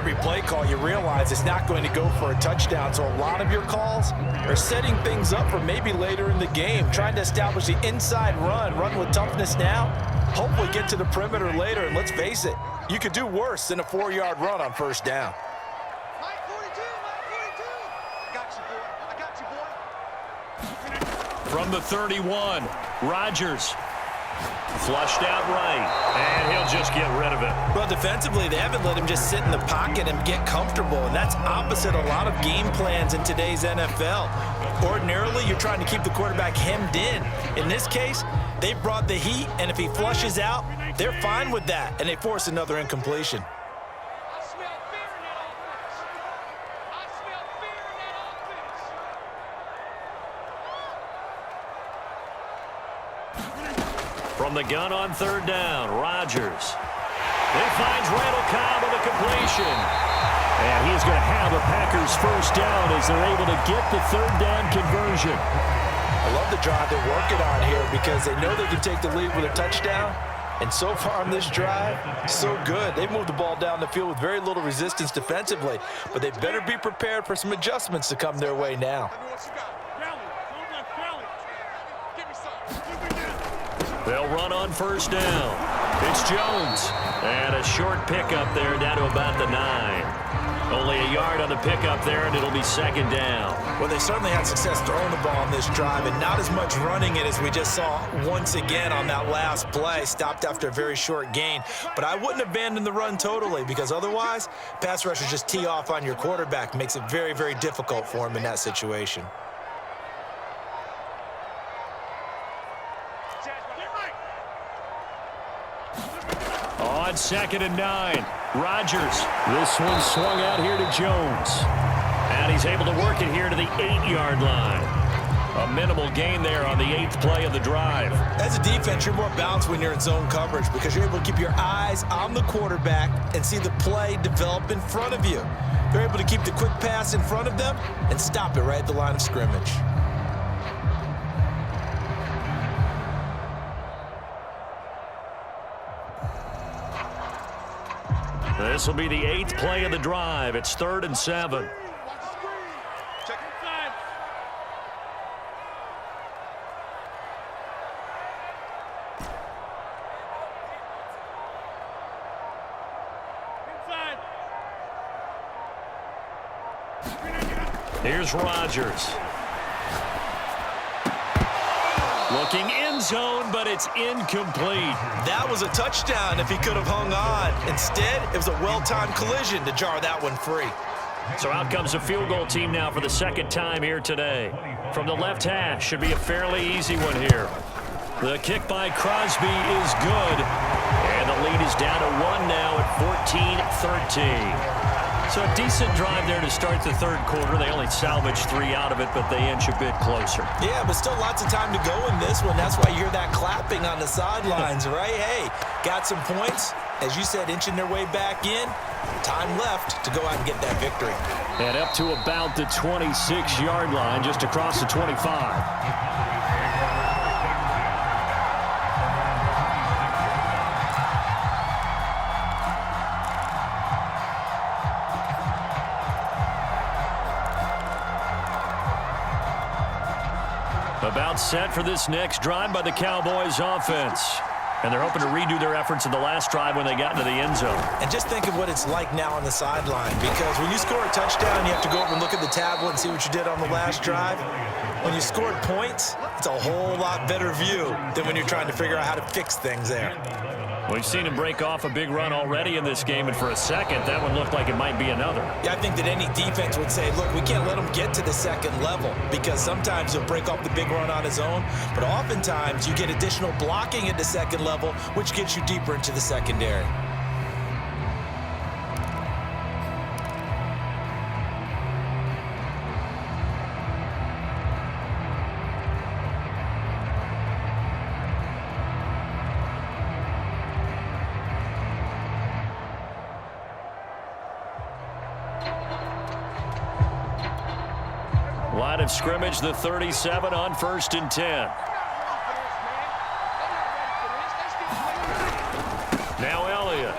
every play call, you realize it's not going to go for a touchdown. So a lot of your calls are setting things up for maybe later in the game, trying to establish the inside run with toughness now, hopefully get to the perimeter later. And let's face it, you could do worse than a 4-yard run on first down. From the 31, Rodgers. Flushed out right, and he'll just get rid of it. Well, defensively, they haven't let him just sit in the pocket and get comfortable, and that's opposite a lot of game plans in today's NFL. Ordinarily, you're trying to keep the quarterback hemmed in. In this case, they brought the heat, and if he flushes out, they're fine with that, and they force another incompletion. From the gun on third down, Rodgers. He finds Randall Cobb with a completion. And he's going to have a Packers first down as they're able to get the third down conversion. I love the drive they're working on here because they know they can take the lead with a touchdown. And so far on this drive, so good. They've moved the ball down the field with very little resistance defensively. But they better be prepared for some adjustments to come their way now. They'll run on first down. It's Jones. And a short pickup there down to about the 9. Only a yard on the pickup there, and it'll be second down. Well, they certainly had success throwing the ball on this drive, and not as much running it as we just saw once again on that last play. Stopped after a very short gain. But I wouldn't abandon the run totally, because otherwise, pass rushers just tee off on your quarterback. Makes it very, very difficult for him in that situation. On second and 9, Rodgers. This one swung out here to Jones. And he's able to work it here to the 8-yard line. A minimal gain there on the 8th play of the drive. As a defense, you're more balanced when you're in zone coverage because you're able to keep your eyes on the quarterback and see the play develop in front of you. They're able to keep the quick pass in front of them and stop it right at the line of scrimmage. This will be the 8th play of the drive. It's 3rd and 7. Here's Rodgers. Looking end zone, but it's incomplete. That was a touchdown if he could have hung on. Instead, it was a well-timed collision to jar that one free. So out comes a field goal team now for the second time here today. From the left hash, should be a fairly easy one here. The kick by Crosby is good. And the lead is down to 1 now at 14-13. So a decent drive there to start the third quarter. They only salvaged 3 out of it, but they inch a bit closer. Yeah, but still lots of time to go in this one. That's why you hear that clapping on the sidelines, right? Hey, got some points. As you said, inching their way back in. Time left to go out and get that victory. And up to about the 26-yard line, just across the 25. About set for this next drive by the Cowboys offense. And they're hoping to redo their efforts in the last drive when they got into the end zone. And just think of what it's like now on the sideline, because when you score a touchdown, you have to go over and look at the tablet and see what you did on the last drive. When you scored points, it's a whole lot better view than when you're trying to figure out how to fix things there. We've seen him break off a big run already in this game, and for a second, that one looked like it might be another. Yeah, I think that any defense would say, look, we can't let him get to the second level, because sometimes he'll break off the big run on his own, but oftentimes you get additional blocking at the second level, which gets you deeper into the secondary. Line of scrimmage, the 37 on 1st and 10. Now Elliott.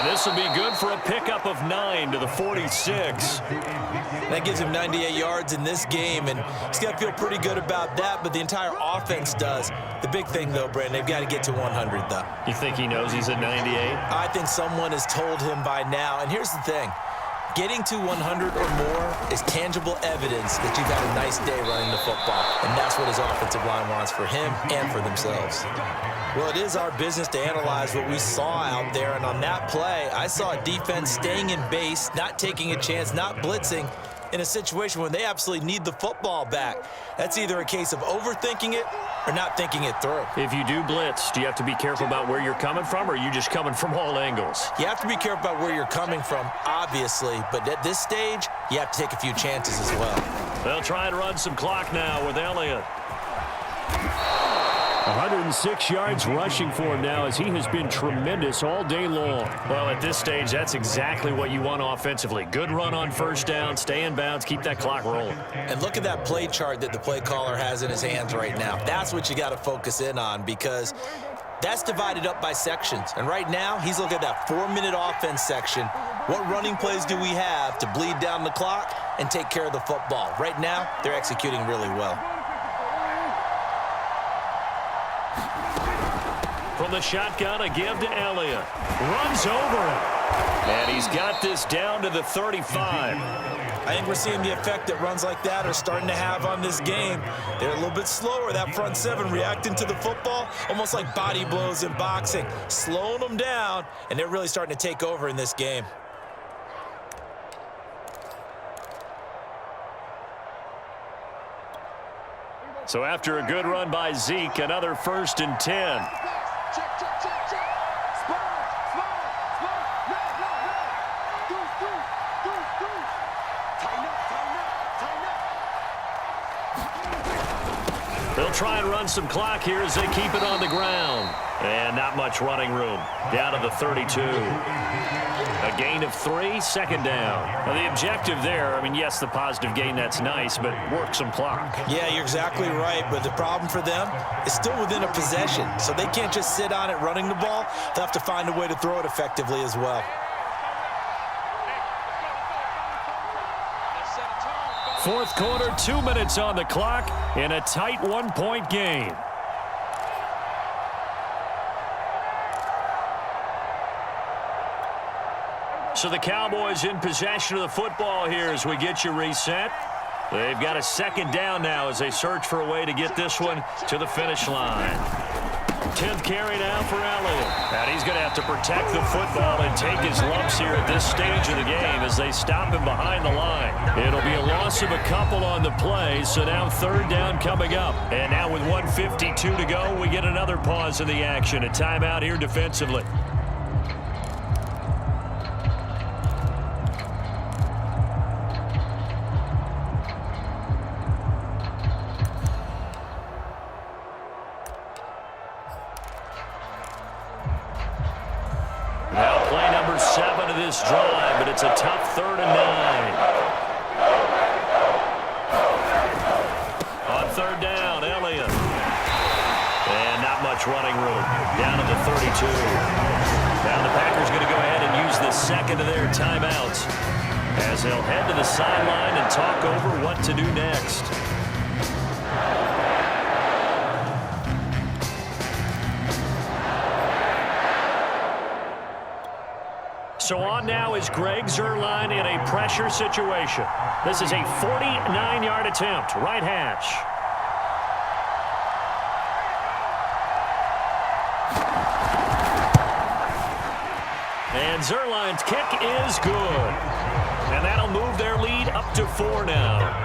And This will be good for a pickup of 9 to the 46. That gives him 98 yards in this game, and he's got to feel pretty good about that, but the entire offense does. The big thing, though, Brandon, they've got to get to 100, though. You think he knows he's at 98? I think someone has told him by now, and here's the thing. Getting to 100 or more is tangible evidence that you've had a nice day running the football, and that's what his offensive line wants for him and for themselves. Well, it is our business to analyze what we saw out there, and on that play, I saw a defense staying in base, not taking a chance, not blitzing, in a situation when they absolutely need the football back. That's either a case of overthinking it or not thinking it through. If you do blitz, do you have to be careful about where you're coming from, or are you just coming from all angles? You have to be careful about where you're coming from, obviously, but at this stage, you have to take a few chances as well. They'll try and run some clock now with Elliott. 106 yards rushing for him now as he has been tremendous all day long. Well, at this stage, that's exactly what you want offensively. Good run on first down, stay in bounds, keep that clock rolling. And look at that play chart that the play caller has in his hands right now. That's what you got to focus in on because that's divided up by sections. And right now, he's looking at that 4-minute offense section. What running plays do we have to bleed down the clock and take care of the football? Right now, they're executing really well. From the shotgun, a give to Elliott. Runs over him. And he's got this down to the 35. I think we're seeing the effect that runs like that are starting to have on this game. They're a little bit slower, that front seven reacting to the football, almost like body blows in boxing, slowing them down, and they're really starting to take over in this game. So after a good run by Zeke, another 1st and 10. They'll try and run some clock here as they keep it on the ground. And not much running room. Down to the 32. A gain of 3, 2nd down. Now the objective there, I mean, yes, the positive gain, that's nice, but work some clock. Yeah, you're exactly right, but the problem for them is still within a possession, so they can't just sit on it running the ball. They'll have to find a way to throw it effectively as well. Fourth quarter, 2 minutes on the clock in a tight 1-point game. So the Cowboys in possession of the football here as we get you reset. They've got a 2nd down now as they search for a way to get this one to the finish line. 10th carry now for Elliott. And he's going to have to protect the football and take his lumps here at this stage of the game as they stop him behind the line. It'll be a loss of a couple on the play, so now 3rd down coming up. And now with 1:52 to go, we get another pause in the action. A timeout here defensively. Now play number 7 of this drive, but it's a tough 3rd and 9. On 3rd down, Elliott. And not much running room. Down to the 32. Now the Packers going to go ahead and use the 2nd of their timeouts as they'll head to the sideline and talk over what to do next. So on now is Greg Zuerlein in a pressure situation. This is a 49-yard attempt, right hash. And Zuerlein's kick is good. And that'll move their lead up to 4 now.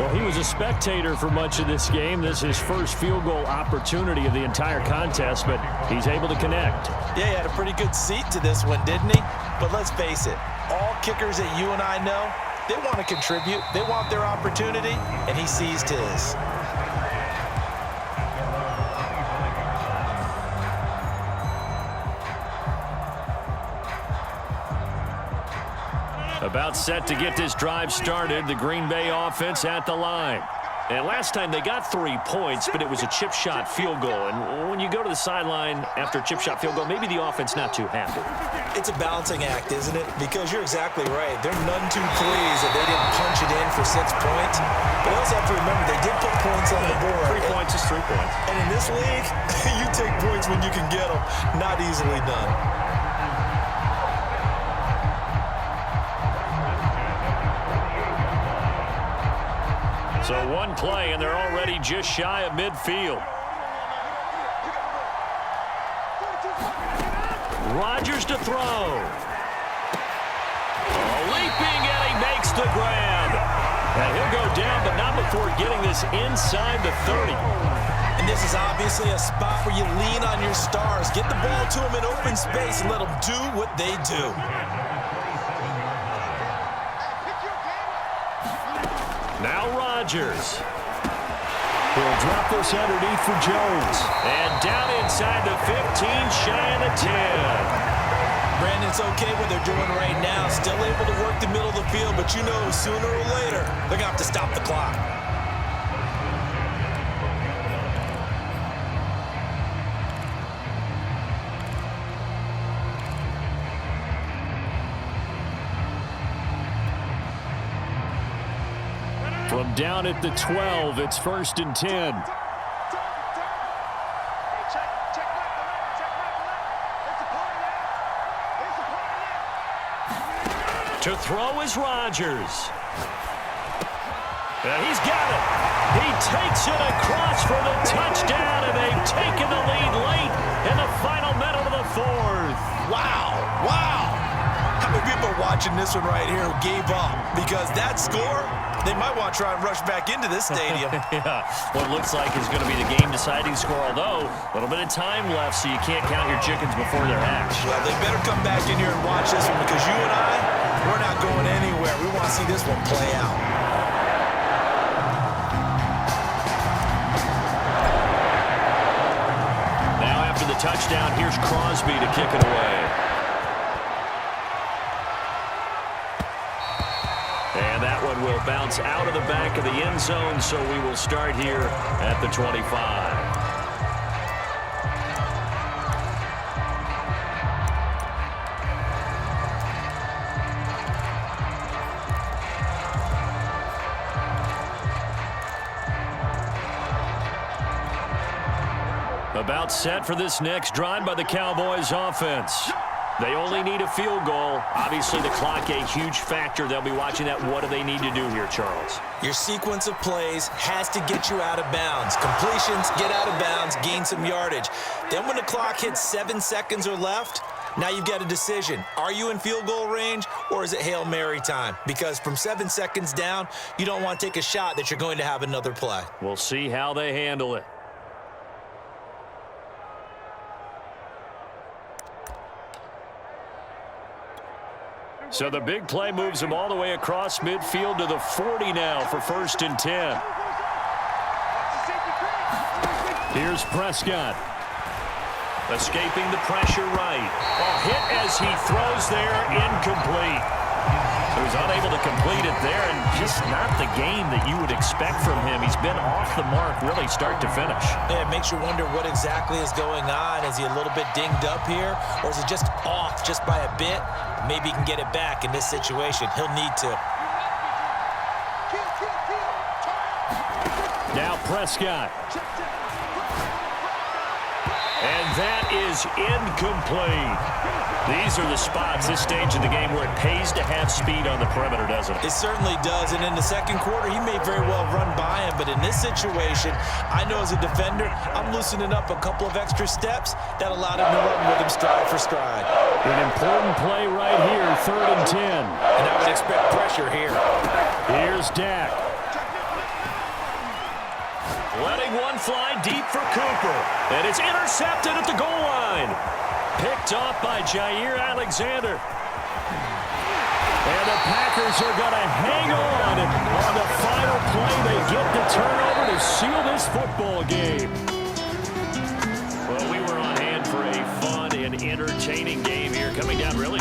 Well, he was a spectator for much of this game. This is his first field goal opportunity of the entire contest, but he's able to connect. Yeah, he had a pretty good seat to this one, didn't he? But let's face it, all kickers that you and I know, they want to contribute. They want their opportunity, and he seized his. About set to get this drive started. The Green Bay offense at the line. And last time they got 3 points, but it was a chip shot field goal. And when you go to the sideline after a chip shot field goal, maybe the offense not too happy. It's a balancing act, isn't it? Because you're exactly right. They're none too pleased that they didn't punch it in for 6 points. But I also have to remember they did put points on the board. 3 points is 3 points. And in this league, you take points when you can get them. Not easily done. So one play, and they're already just shy of midfield. Rodgers to throw. Leaping, and he makes the grab. And he'll go down, but not before getting this inside the 30. And this is obviously a spot where you lean on your stars. Get the ball to them in open space and let them do what they do. Now Rodgers. He'll drop this underneath for Jones. And down inside the 15, shy of the 10. Brandon, it's okay what they're doing right now. Still able to work the middle of the field, but you know sooner or later they're going to have to stop the clock. From down at the 12, it's 1st and 10. To throw is Rodgers. And he's got it. He takes it across for the touchdown, and they've taken the lead late in the final minute of the 4th. Wow, wow. How many people are watching this one right here who gave up? Because that score, they might want to try and rush back into this stadium. Yeah, what looks like is going to be the game-deciding score, although a little bit of time left, so you can't count your chickens before they're hatched. Well, they better come back in here and watch this one because you and I, we're not going anywhere. We want to see this one play out. Now after the touchdown, here's Crosby to kick it away. And that one will bounce out of the back of the end zone, so we will start here at the 25. About set for this next drive by the Cowboys offense. They only need a field goal. Obviously, the clock a huge factor. They'll be watching that. What do they need to do here, Charles? Your sequence of plays has to get you out of bounds. Completions, get out of bounds, gain some yardage. Then when the clock hits 7 seconds or left, now you've got a decision. Are you in field goal range, or is it Hail Mary time? Because from 7 seconds down, you don't want to take a shot that you're going to have another play. We'll see how they handle it. So the big play moves him all the way across midfield to the 40 now for 1st and 10. Here's Prescott. Escaping the pressure right. Hit as he throws there, incomplete. He was unable to complete it there, and just not the game that you would expect from him. He's been off the mark really start to finish. Yeah, it makes you wonder what exactly is going on. Is he a little bit dinged up here, or is he just off just by a bit? Maybe he can get it back in this situation. He'll need to. Now Prescott. And that is incomplete. These are the spots, this stage of the game, where it pays to have speed on the perimeter, doesn't it? It certainly does, and in the second quarter, he may very well run by him, but in this situation, I know as a defender, I'm loosening up a couple of extra steps that allowed him to run with him stride for stride. An important play right here, 3rd and 10. And I would expect pressure here. Here's Dak. Letting one fly deep for Cooper. And it's intercepted at the goal line. Picked off by Jair Alexander. And the Packers are going to hang on the final play. They get the turnover to seal this football game. Well, we were on hand for a fun and entertaining game here coming down really to